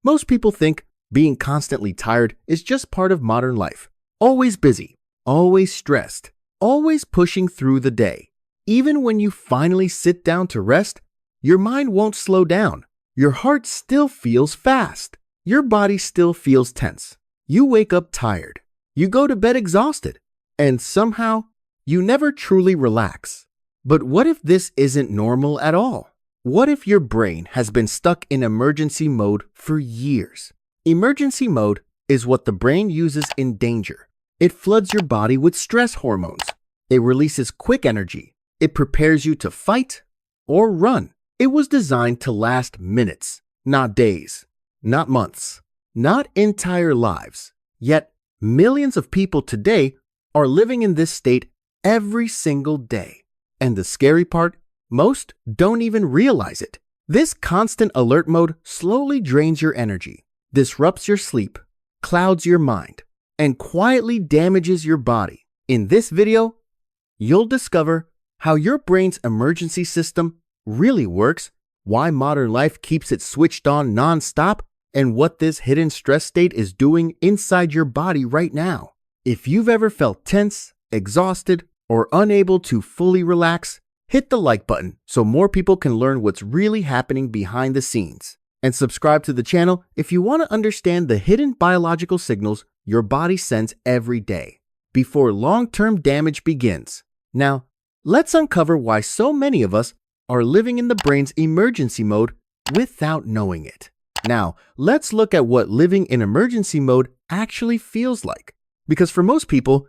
Most people think being constantly tired is just part of modern life. Always busy, always stressed, always pushing through the day. Even when you finally sit down to rest, your mind won't slow down. Your heart still feels fast. Your body still feels tense. You wake up tired. You go to bed exhausted. And somehow, you never truly relax. But what if this isn't normal at all? What if your brain has been stuck in emergency mode for years? Emergency mode is what the brain uses in danger. It floods your body with stress hormones. It releases quick energy. It prepares you to fight or run. It was designed to last minutes, not days, not months, not entire lives. Yet, millions of people today are living in this state every single day. And the scary part, most don't even realize it. This constant alert mode slowly drains your energy, disrupts your sleep, clouds your mind, and quietly damages your body. In this video, you'll discover how your brain's emergency system really works, why modern life keeps it switched on non-stop, and what this hidden stress state is doing inside your body right now. If you've ever felt tense, exhausted, or unable to fully relax, hit the like button so more people can learn what's really happening behind the scenes. And subscribe to the channel if you want to understand the hidden biological signals your body sends every day before long-term damage begins. Now, let's uncover why so many of us are living in the brain's emergency mode without knowing it. Now, let's look at what living in emergency mode actually feels like. Because for most people,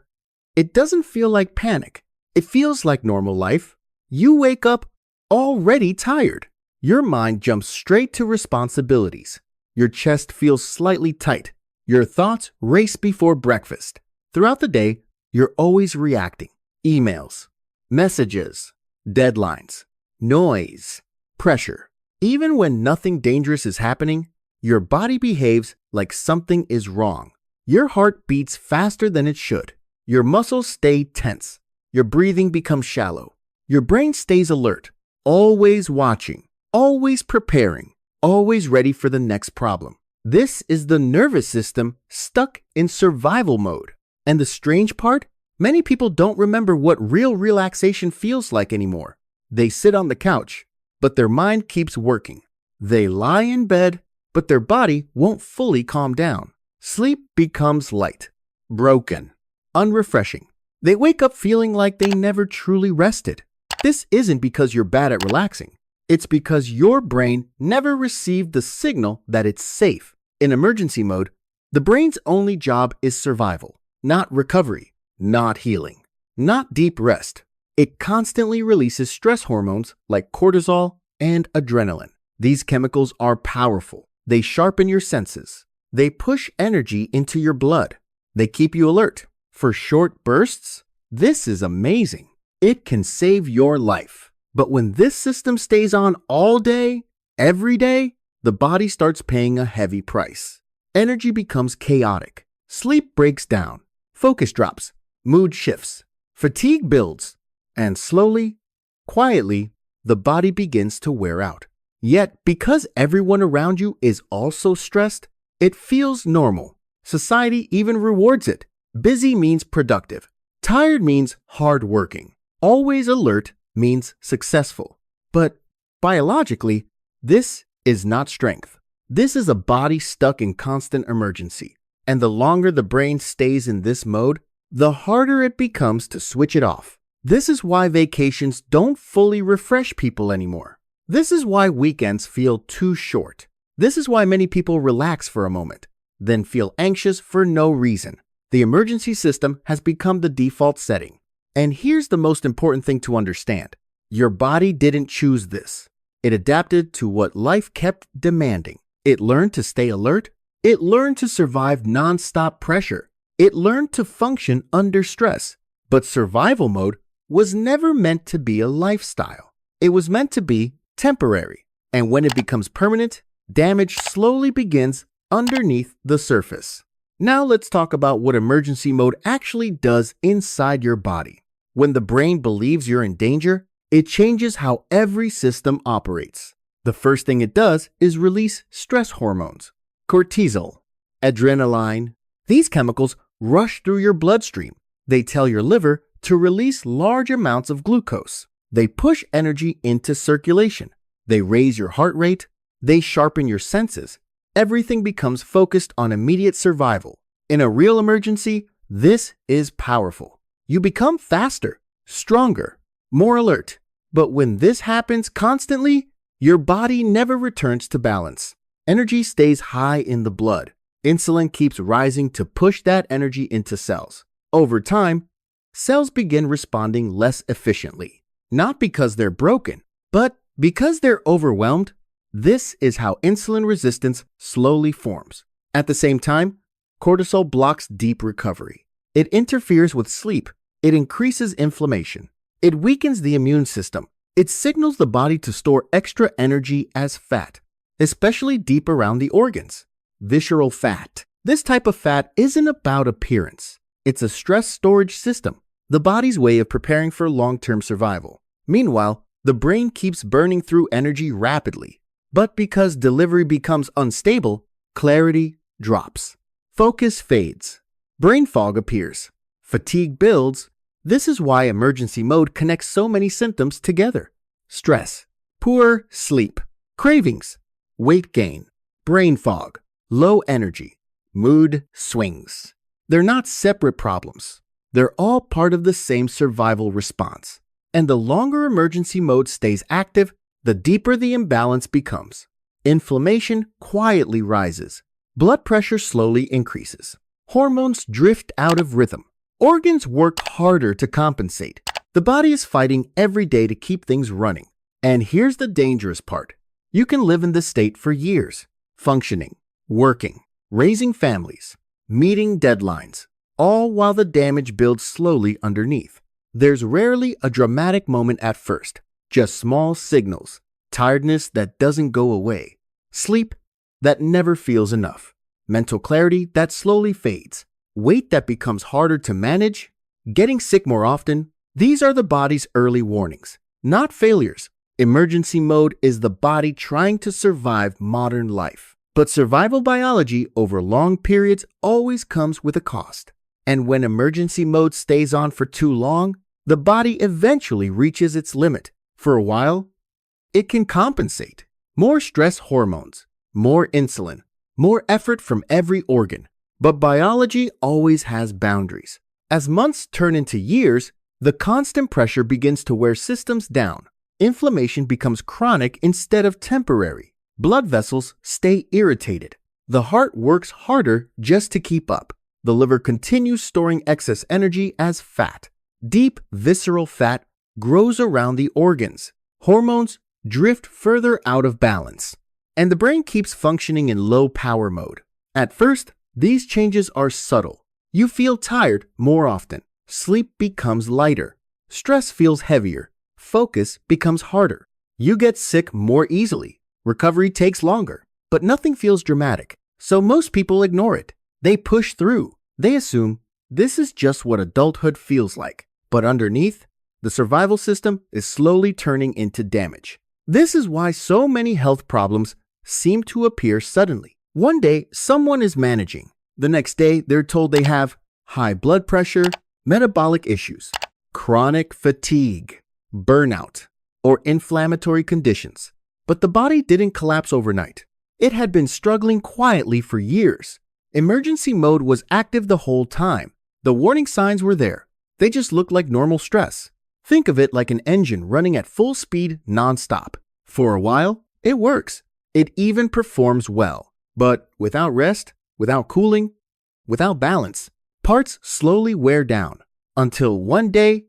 it doesn't feel like panic. It feels like normal life. You wake up already tired. Your mind jumps straight to responsibilities. Your chest feels slightly tight. Your thoughts race before breakfast. Throughout the day, you're always reacting. Emails, messages, deadlines, noise, pressure. Even when nothing dangerous is happening, your body behaves like something is wrong. Your heart beats faster than it should. Your muscles stay tense. Your breathing becomes shallow. Your brain stays alert, always watching, always preparing, always ready for the next problem. This is the nervous system stuck in survival mode. And the strange part? Many people don't remember what real relaxation feels like anymore. They sit on the couch, but their mind keeps working. They lie in bed, but their body won't fully calm down. Sleep becomes light, broken, unrefreshing. They wake up feeling like they never truly rested. This isn't because you're bad at relaxing. It's because your brain never received the signal that it's safe. In emergency mode, the brain's only job is survival, not recovery, not healing, not deep rest. It constantly releases stress hormones like cortisol and adrenaline. These chemicals are powerful. They sharpen your senses. They push energy into your blood. They keep you alert. For short bursts, this is amazing. It can save your life. But when this system stays on all day, every day, the body starts paying a heavy price. Energy becomes chaotic. Sleep breaks down. Focus drops. Mood shifts. Fatigue builds. And slowly, quietly, the body begins to wear out. Yet, because everyone around you is also stressed, it feels normal. Society even rewards it. Busy means productive. Tired means hardworking. Always alert means successful. But biologically, this is not strength. This is a body stuck in constant emergency. And the longer the brain stays in this mode, the harder it becomes to switch it off. This is why vacations don't fully refresh people anymore. This is why weekends feel too short. This is why many people relax for a moment, then feel anxious for no reason. The emergency system has become the default setting. And here's the most important thing to understand. Your body didn't choose this. It adapted to what life kept demanding. It learned to stay alert. It learned to survive non-stop pressure. It learned to function under stress. But survival mode was never meant to be a lifestyle. It was meant to be temporary. And when it becomes permanent, damage slowly begins underneath the surface. Now let's talk about what emergency mode actually does inside your body. When the brain believes you're in danger, it changes how every system operates. The first thing it does is release stress hormones. cortisol, adrenaline. These chemicals rush through your bloodstream. They tell your liver to release large amounts of glucose. They push energy into circulation. They raise your heart rate. They sharpen your senses. Everything becomes focused on immediate survival. In a real emergency, this is powerful. You become faster, stronger, more alert. But when this happens constantly, your body never returns to balance. Energy stays high in the blood. Insulin keeps rising to push that energy into cells. Over time, cells begin responding less efficiently. Not because they're broken, but because they're overwhelmed. This is how insulin resistance slowly forms. At the same time, cortisol blocks deep recovery. It interferes with sleep. It increases inflammation. It weakens the immune system. It signals the body to store extra energy as fat, especially deep around the organs. Visceral fat. This type of fat isn't about appearance. It's a stress storage system, the body's way of preparing for long-term survival. Meanwhile, the brain keeps burning through energy rapidly. But because delivery becomes unstable, clarity drops. Focus fades. Brain fog appears. Fatigue builds. This is why emergency mode connects so many symptoms together. Stress, poor sleep, cravings, weight gain, brain fog, low energy, mood swings. They're not separate problems. They're all part of the same survival response. And the longer emergency mode stays active, the deeper the imbalance becomes. Inflammation quietly rises. Blood pressure slowly increases. Hormones drift out of rhythm. Organs work harder to compensate. The body is fighting every day to keep things running. And here's the dangerous part. You can live in this state for years, functioning, working, raising families, meeting deadlines, all while the damage builds slowly underneath. There's rarely a dramatic moment at first, just small signals, tiredness that doesn't go away, sleep that never feels enough, mental clarity that slowly fades, weight that becomes harder to manage, getting sick more often. These are the body's early warnings, not failures. Emergency mode is the body trying to survive modern life. But survival biology over long periods always comes with a cost. And when emergency mode stays on for too long, the body eventually reaches its limit. For a while, it can compensate. More stress hormones, more insulin, more effort from every organ. But biology always has boundaries. As months turn into years, the constant pressure begins to wear systems down. Inflammation becomes chronic instead of temporary. Blood vessels stay irritated. The heart works harder just to keep up. The liver continues storing excess energy as fat. Deep visceral fat grows around the organs. Hormones drift further out of balance. And the brain keeps functioning in low power mode. At first, these changes are subtle. You feel tired more often. Sleep becomes lighter. Stress feels heavier. Focus becomes harder. You get sick more easily. Recovery takes longer. But nothing feels dramatic. So most people ignore it. They push through. They assume this is just what adulthood feels like. But underneath, the survival system is slowly turning into damage. This is why so many health problems seem to appear suddenly. One day, someone is managing. The next day, they're told they have high blood pressure, metabolic issues, chronic fatigue, burnout, or inflammatory conditions. But the body didn't collapse overnight. It had been struggling quietly for years. Emergency mode was active the whole time. The warning signs were there. They just looked like normal stress. Think of it like an engine running at full speed non-stop. For a while, it works. It even performs well. But without rest, without cooling, without balance, parts slowly wear down. Until one day,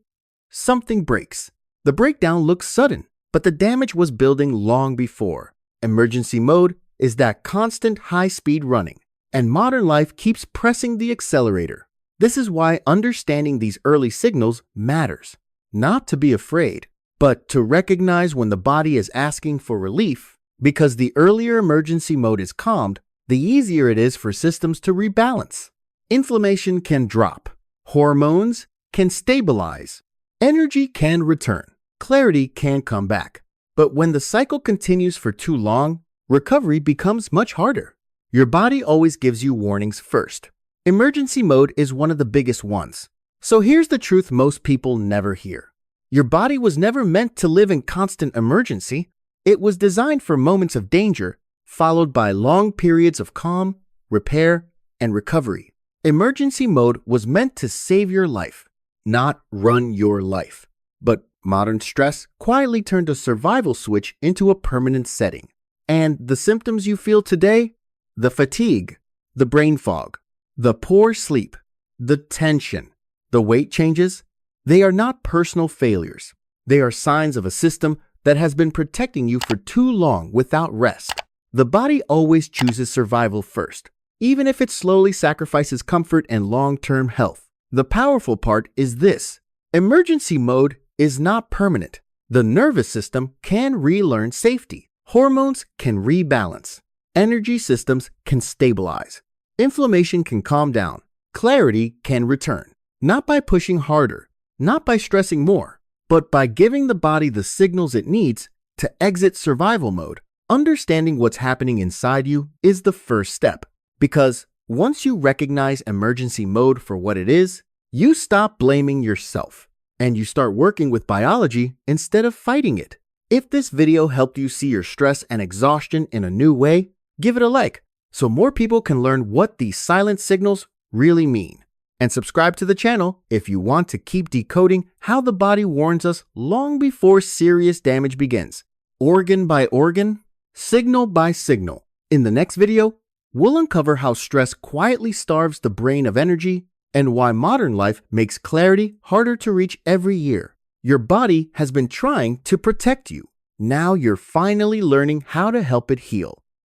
something breaks. The breakdown looks sudden, but the damage was building long before. Emergency mode is that constant high-speed running, and modern life keeps pressing the accelerator. This is why understanding these early signals matters. Not to be afraid, but to recognize when the body is asking for relief, because the earlier emergency mode is calmed, the easier it is for systems to rebalance. Inflammation can drop. Hormones can stabilize. Energy can return. Clarity can come back. But when the cycle continues for too long, recovery becomes much harder. Your body always gives you warnings first. Emergency mode is one of the biggest ones. So here's the truth most people never hear. Your body was never meant to live in constant emergency. It was designed for moments of danger, followed by long periods of calm, repair, and recovery. Emergency mode was meant to save your life, not run your life. But modern stress quietly turned a survival switch into a permanent setting. And the symptoms you feel today? The fatigue, the brain fog, the poor sleep, the tension, the weight changes, they are not personal failures. They are signs of a system that has been protecting you for too long without rest. The body always chooses survival first, even if it slowly sacrifices comfort and long-term health. The powerful part is this: emergency mode is not permanent. The nervous system can relearn safety. Hormones can rebalance. Energy systems can stabilize. Inflammation can calm down. Clarity can return. Not by pushing harder, not by stressing more, but by giving the body the signals it needs to exit survival mode. Understanding what's happening inside you is the first step, because once you recognize emergency mode for what it is, you stop blaming yourself and you start working with biology instead of fighting it. If this video helped you see your stress and exhaustion in a new way, give it a like so more people can learn what these silent signals really mean. And subscribe to the channel if you want to keep decoding how the body warns us long before serious damage begins. Organ by organ, signal by signal. In the next video, we'll uncover how stress quietly starves the brain of energy and why modern life makes clarity harder to reach every year. Your body has been trying to protect you. Now you're finally learning how to help it heal.